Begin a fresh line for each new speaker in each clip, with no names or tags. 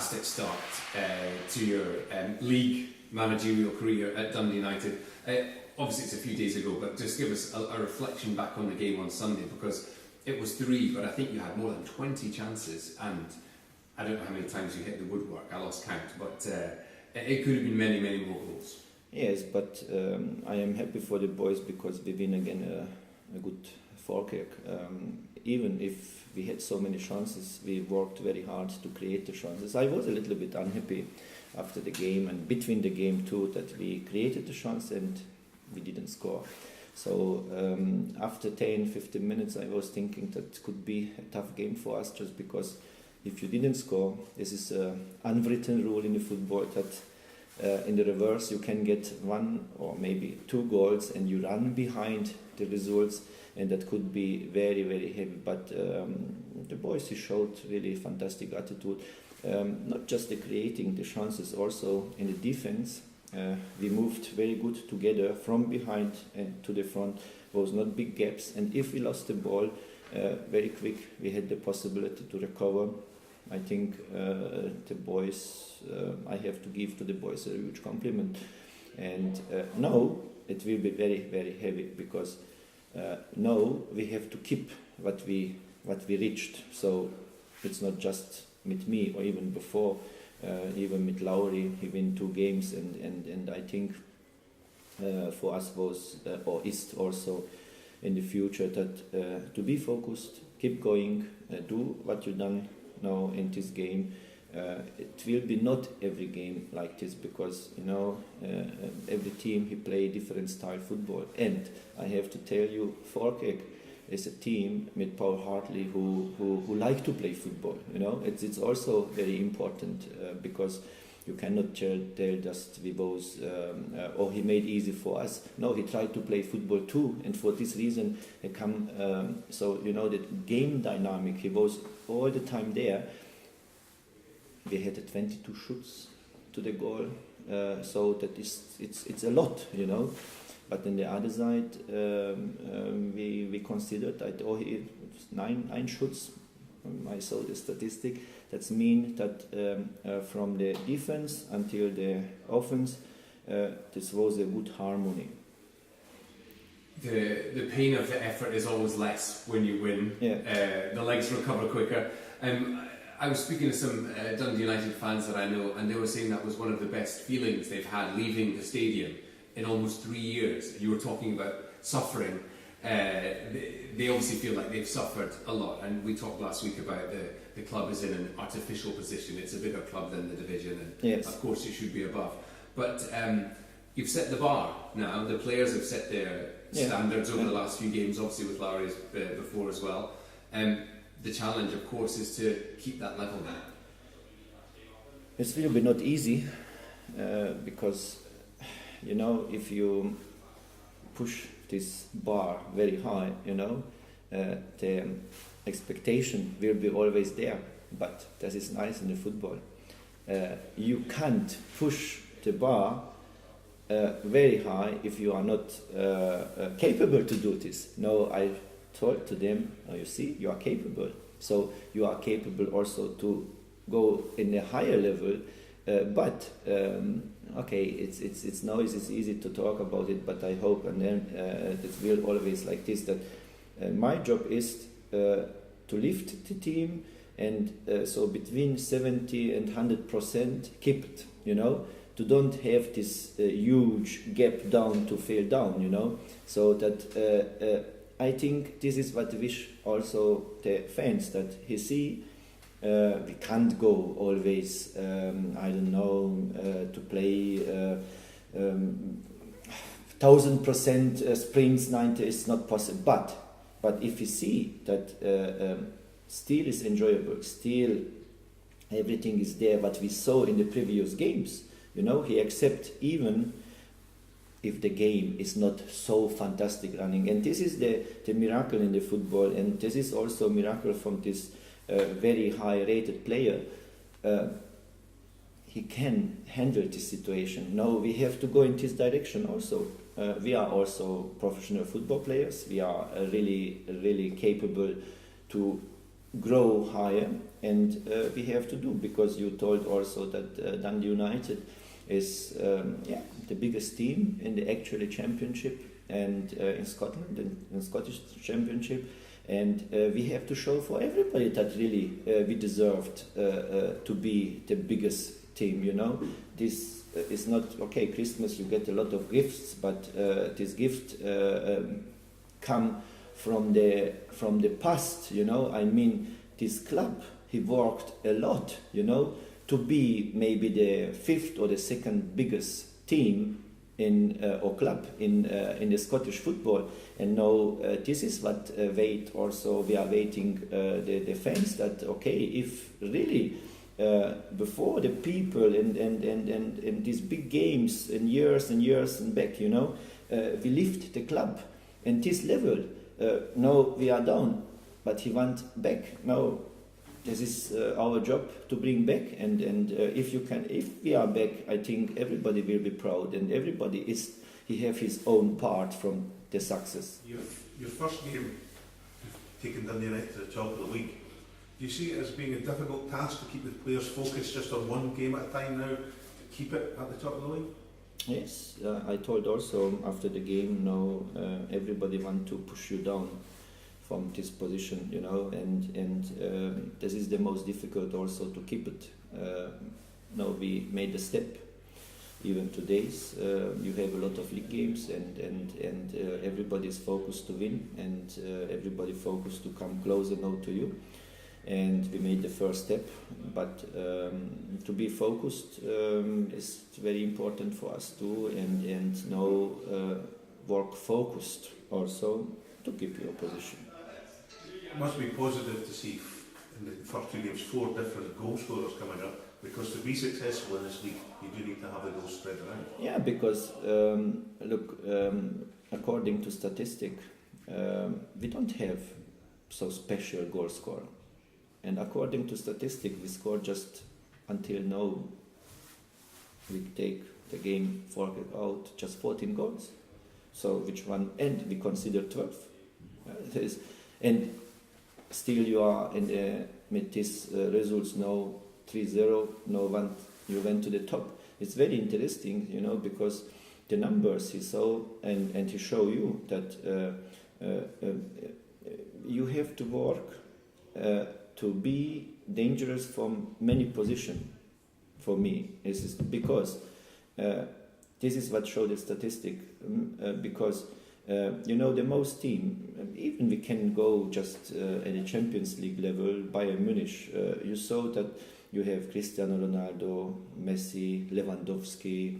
fantastic start to your league managerial career at Dundee United. Obviously it's a few days ago, but just give us a reflection back on the game on Sunday, because it was 3, but I think you had more than 20 chances, and I don't know how many times you hit the woodwork, I lost count, but it could have been many, many more goals.
Yes, but I am happy for the boys because we win again a good forekick. Even if we had so many chances, we worked very hard to create the chances. I was a little bit unhappy after the game and between the game too, that we created the chance and we didn't score. So after 10-15 minutes I was thinking that could be a tough game for us, just because if you didn't score, this is an unwritten rule in the football that in the reverse you can get 1 or maybe 2 goals and you run behind the results, and that could be very, very heavy. But the boys showed really fantastic attitude, not just the creating the chances, also in the defense. We moved very good together from behind and to the front. There was not big gaps, and if we lost the ball very quick, we had the possibility to recover. I think the boys, I have to give to the boys a huge compliment. And now it will be very, very heavy, because now we have to keep what we reached. So it's not just with me, or even before, even with Lauri, he won 2 games, and I think for us was or is also in the future that to be focused, keep going, do what you done now in this game. It will be not every game like this, because every team he play different style football, and I have to tell you, Forkek is a team with Paul Hartley who like to play football. It's also very important because you cannot tell just we both or he made easy for us. No, he tried to play football too, and for this reason he come. So that game dynamic, he was all the time there. We had 22 shoots to the goal, so that it's a lot, But on the other side, we considered that it was 9 shoots. I saw the statistic. That means that from the defense until the offense, this was a good harmony.
The pain of the effort is always less when you win.
Yeah.
The legs recover quicker. I was speaking to some Dundee United fans that I know, and they were saying that was one of the best feelings they've had leaving the stadium in almost 3 years. You were talking about suffering. They obviously feel like they've suffered a lot, and we talked last week about the club is in an artificial position. It's a bigger club than the division, and
yes,
of course you should be above. But you've set the bar now. The players have set their standards over the last few games, obviously with Lauri's before as well. The challenge, of course, is to keep that level now.
It will be not easy because, if you push this bar very high, the expectation will be always there. But that is nice in the football. You can't push the bar very high if you are not capable to do this. No, I told to them, you see, you are capable. So you are capable also to go in a higher level. But it's now it's easy to talk about it. But I hope, and then it will always like this, that my job is to lift the team, and so between 70 and 100% keep it. To don't have this huge gap down to fall down. So that. I think this is what I wish also the fans, that he see we can't go always, to play 1000% sprints, 90 is not possible. But if you see that still is enjoyable, still everything is there, what we saw in the previous games, he accept even if the game is not so fantastic running. And this is the miracle in the football, and this is also a miracle from this very high rated player. He can handle this situation. Now we have to go in this direction also. We are also professional football players. We are really, really capable to grow higher, and we have to do, because you told also that Dundee United is the biggest team in the actual championship and in Scotland, in Scottish championship, and we have to show for everybody that really we deserved to be the biggest team. You know, this is not okay. Christmas, you get a lot of gifts, but this gift come from the past. You know, I mean, this club, he worked a lot. You know, to be maybe the fifth or the second biggest team in or club in the Scottish football, and now this is what we are waiting the fans, that okay, if really before the people and these big games and years and back, you know, we lift the club and this level. Now we are down, but he went back. Now this is our job to bring back, and if we are back, I think everybody will be proud, and he have his own part from the success.
Your first game, taking Dundee United to the top of the league, do you see it as being a difficult task to keep the players focused just on one game at a time now, to keep it at the top of the league?
Yes, I told also after the game, now everybody want to push you down from this position, you know, and this is the most difficult also to keep it. Now we made a step. Even today's, you have a lot of league games, and everybody is focused to win, and everybody focused to come closer now to you. And we made the first step, but to be focused is very important for us too, and now work focused also to keep your position.
It must be positive to see in the first two games 4 different goal scorers coming up, because to be successful in this league you do need to have the goals spread around.
Yeah, because according to statistic, we don't have so special goal scorer, and according to statistic we score just until now, we take the game forget out just 14 goals, so which one, and we consider 12 and still you are in the, with these results now 3-0, no, you went to the top. It's very interesting, you know, because the numbers he saw and he show you that you have to work to be dangerous from many positions. For me, this is because this is what showed the statistic. Because you know, the most team, even we can go just at a Champions League level, Bayern Munich. You saw that you have Cristiano Ronaldo, Messi, Lewandowski.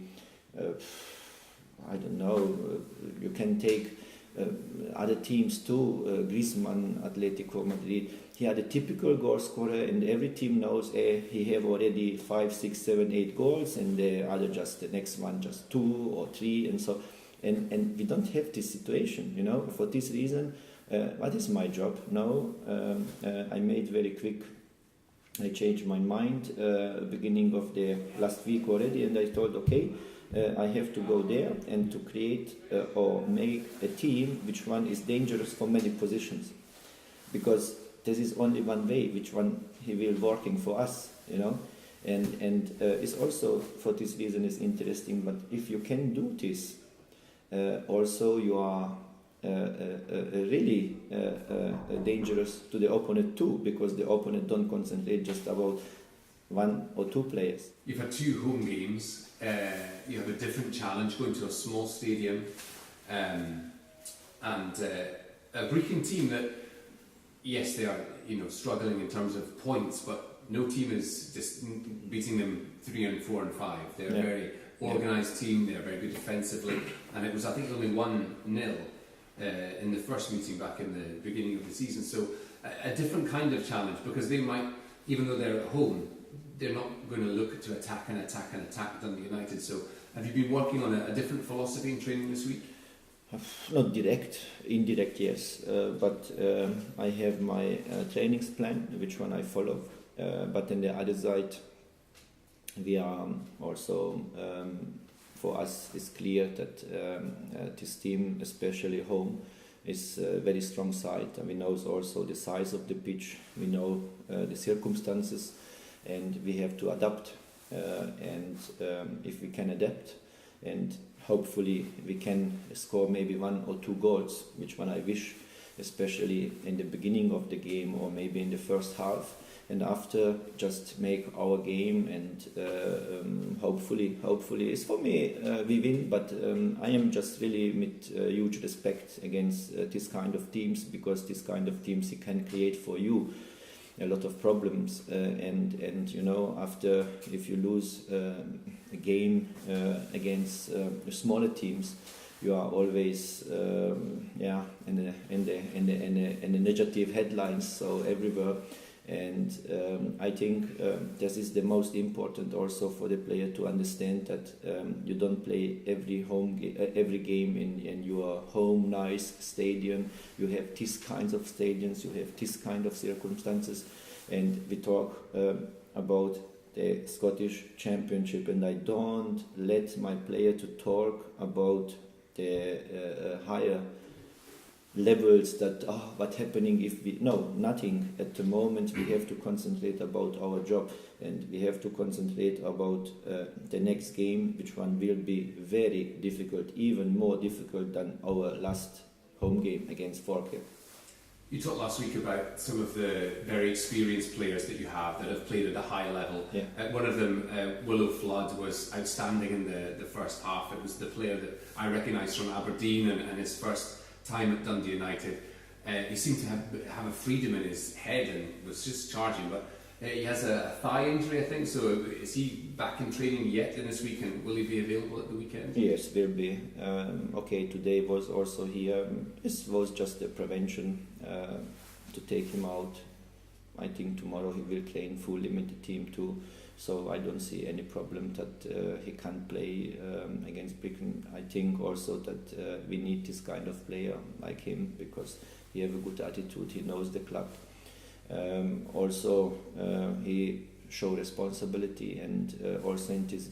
I don't know. You can take other teams too. Griezmann, Atletico Madrid. He had a typical goal scorer, and every team knows he have already 5, 6, 7, 8 goals, and the other just the next one just 2 or 3, and so. And we don't have this situation, you know. For this reason, what is my job now? I made very quick. I changed my mind beginning of the last week already, and I thought, okay, I have to go there and to create or make a team which one is dangerous for many positions, because this is only one way which one he will working for us, you know. And it's also for this reason is interesting. But if you can do this. Also, you are really dangerous to the opponent too, because the opponent don't concentrate just about 1 or 2 players.
You've had 2 home games. You have a different challenge going to a small stadium, and a Brechin team that, yes, they are, you know, struggling in terms of points, but no team is just beating them 3 and 4 and 5. They're very organised team, they're very good defensively, and it was, I think, only 1-0 in the first meeting back in the beginning of the season. So a different kind of challenge, because they might, even though they're at home, they're not going to look to attack Dundee United. So have you been working on a different philosophy in training this week?
Not direct, indirect, yes, but I have my trainings plan, which one I follow, but on the other side, we are also, for us, it's clear that this team, especially home, is a very strong side, and we know also the size of the pitch. We know the circumstances, and we have to adapt. And if we can adapt, and hopefully we can score maybe 1 or 2 goals, which one I wish, especially in the beginning of the game or maybe in the first half, and after just make our game, and hopefully it's for me we win, but I am just really with huge respect against this kind of teams, because this kind of teams can create for you a lot of problems, and you know, after if you lose a game against smaller teams, you are always in the negative headlines, so everywhere. And I think this is the most important also for the player to understand that you don't play every game in your home nice stadium. You have these kinds of stadiums, you have this kind of circumstances, and we talk about the Scottish Championship, and I don't let my player to talk about the higher levels, that what's happening if we nothing at the moment. We have to concentrate about our job, and we have to concentrate about the next game, which one will be very difficult, even more difficult than our last home game against Falkirk.
You talked last week about some of the very experienced players that you have that have played at a high level.
Yeah.
One of them, Willow Flood, was outstanding in the first half. It was the player that I recognised from Aberdeen and his first time at Dundee United. He seemed to have a freedom in his head and was just charging, but he has a thigh injury, I think, so is he back in training yet in this week, and will he be available at the weekend?
Yes, will be. Today was also here. This was just a prevention to take him out. I think tomorrow he will train fully with the team too, so I don't see any problem that he can't play against Brechin. I think also that we need this kind of player like him, because he has a good attitude, he knows the club. He showed responsibility, and also in this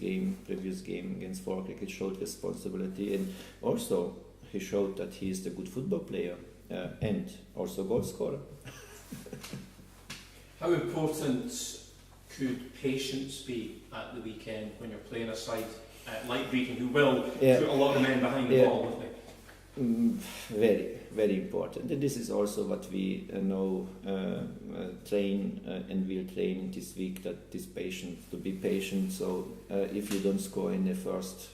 previous game against Falkirk, he showed responsibility, and also he showed that he is a good football player and also goal scorer.
How important could patience be at the weekend when you're playing a side like Brechin, who will put a lot of men behind the ball, won't they?
Very, very important. And this is also what we train and will train this week, that this patient, to be patient. So if you don't score in the first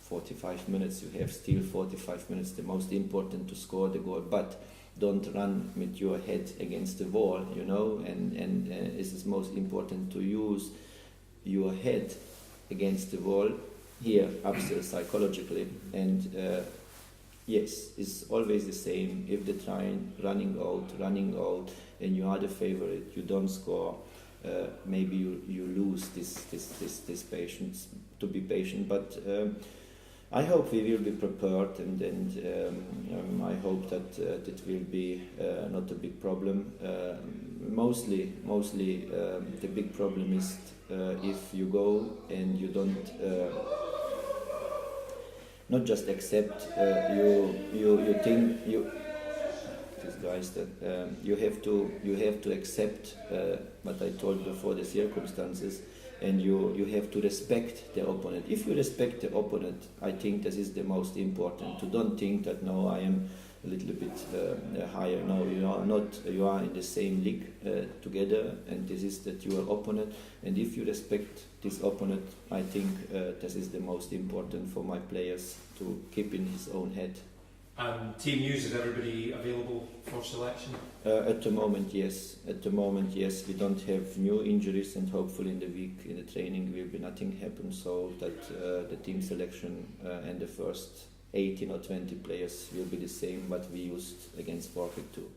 45 minutes, you have still 45 minutes, the most important to score the goal, but don't run with your head against the wall, and this is most important, to use your head against the wall here, upstairs, psychologically, and yes, it's always the same. If they try running out, and you are the favorite, you don't score, maybe you lose this patience, to be patient, but I hope we will be prepared, and I hope that it will be not a big problem. Mostly the big problem is if you go and you don't not just accept, you think these guys that you have to accept what I told before, the circumstances. And you have to respect the opponent. If you respect the opponent, I think this is the most important. To don't think that no, I am a little bit higher. No, you are not. You are in the same league together, and this is that your opponent. And if you respect this opponent, I think this is the most important for my players, to keep in his own head.
And team news, is everybody available for selection?
At the moment, yes. We don't have new injuries, and hopefully in the week, in the training, will be nothing happen, so that the team selection and the first 18 or 20 players will be the same what we used against Falkirk too.